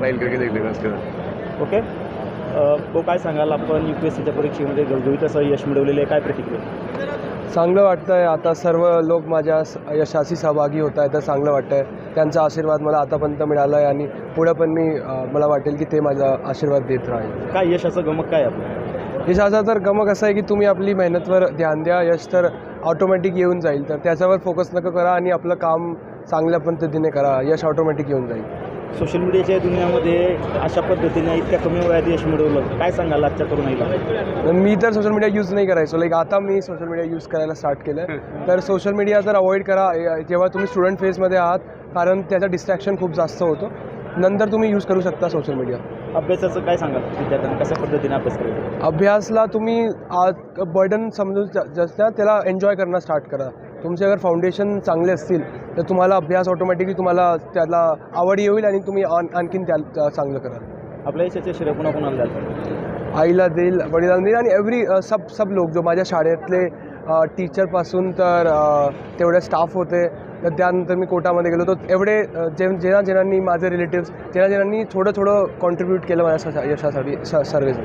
राहील क्रिकेट एक ओके. तो काय सांगाल, आपण UPSCच्या परीक्षेमध्ये घवघवीत असं यश मिळवलेलं आहे, काय प्रतिक्रिया? चांगलं वाटतं आहे. आता सर्व लोक माझ्या यशाशी सहभागी होत आहे, तर चांगलं वाटतं आहे. त्यांचा आशीर्वाद मला आतापर्यंत मिळाला आहे आणि पुढं पण मला वाटेल की ते माझा आशीर्वाद देत राहील. काय यशाचं गमक काय आहे आपलं? यशाचा तर गमक असं आहे की तुम्ही आपली मेहनतवर ध्यान द्या, यश तर ऑटोमॅटिक येऊन जाईल. तर त्याच्यावर फोकस नका करा आणि आपलं काम चांगल्या पद्धतीने करा, यश ऑटोमॅटिक येऊन जाईल. सोशल मीडियाच्या दुनियामध्ये अशा पद्धतीने इतक्या कमी वयात यश मिळवलं, काय सांगाल आजच्या तरुणाईला? मी तर सोशल मीडिया यूज नाही करायचो, आता मी सोशल मीडिया यूज करायला स्टार्ट केलं आहे. तर सोशल मीडिया तर अवॉइड करा जेव्हा तुम्ही स्टुडंट फेजमध्ये आहात, कारण त्याचा डिस्ट्रॅक्शन खूप जास्त होतो. नंतर तुम्ही यूज करू शकता सोशल मीडिया. अभ्यासाचं काय सांगाल विद्यार्थ्यांना, कशा पद्धतीने अभ्यास करायचा? अभ्यासला तुम्ही बर्डन समजून जसं त्याला एन्जॉय करणं स्टार्ट करा. तुमचे अगर फाउंडेशन चांगले असतील तर तुम्हाला अभ्यास ऑटोमॅटिकली तुम्हाला त्याला आवड येईल आणि तुम्ही आणखीन त्या चांगलं करा. आपल्या यशाचे श्रेय कोणाकोणाला द्याल? आईला देईल, वडिलांना देईल आणि सब लोक जो माझ्या शाळेतले टीचरपासून तर तेवढे स्टाफ होते, तर त्यानंतर मी कोटामध्ये गेलो तर एवढे ज्यांनी माझे रिलेटिव्स ज्यांनी थोडं कॉन्ट्रीब्यूट केलं माझ्या यशासाठी सर्वजण.